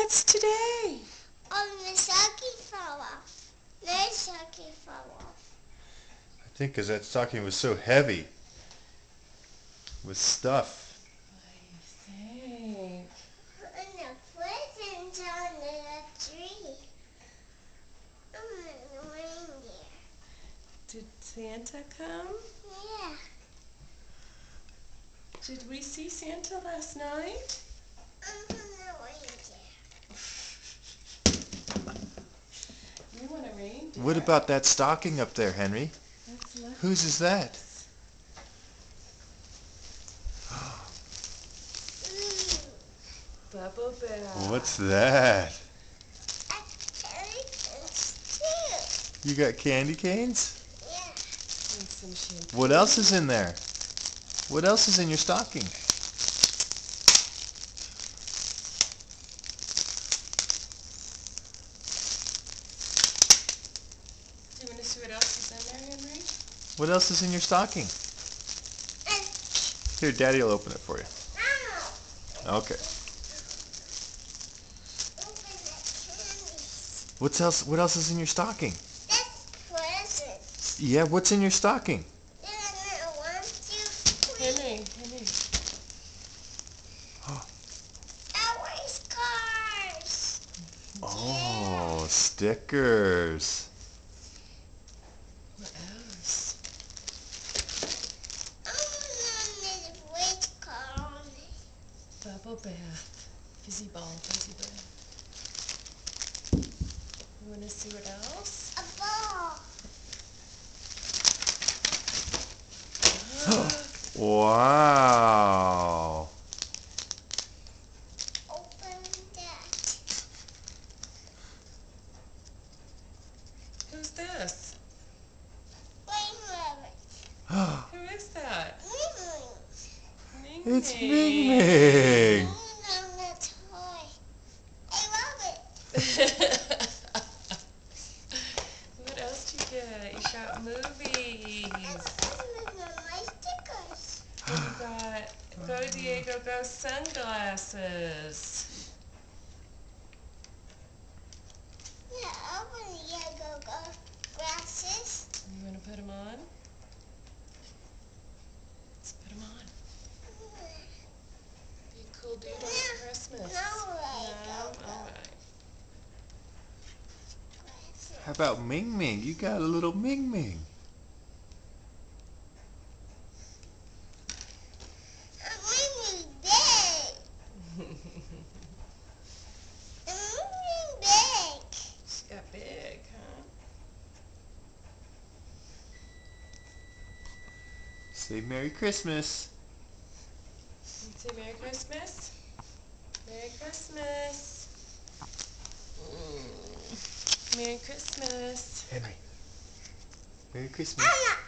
What's today? Oh, the stocking fell off. My stocking fell off. I think because that stocking was so heavy with stuff. What do you think? And the presents on the tree. The reindeer. Did Santa come? Yeah. Did we see Santa last night? The reindeer. We want a reindeer. What about that stocking up there, Henry? Let's look. Whose is that? Bubble Bath. What's that? You got candy canes? Yeah. And some champagne. What else is in there? What else is in your stocking? Do you want to see what else is in there, Henry? What else is in your stocking? Here, Daddy will open it for you. Okay. What else is in your stocking? That's presents. Yeah, what's in your stocking? Henry. Race cars. Oh, stickers. What else? Race car on it. Bubble Bath. Fizzy ball. You want to see what else? A ball. Wow. Open that. Who's this? Rainbow. Who is that? Ming It's Ming. Ming Ming. I love it. What else did you get? You got movies. My stickers. You got Go Diego Go sunglasses. Yeah, open the Diego Go glasses. You want to put them on? Let's put them on. Be a cool dude on Christmas. No, All right. How about Ming Ming? You got a little Ming Ming. I'm really big. I'm really big. She got big, huh? Say Merry Christmas. Say Merry Christmas. Merry Christmas. Merry Christmas. Henry. Merry Christmas. I'm not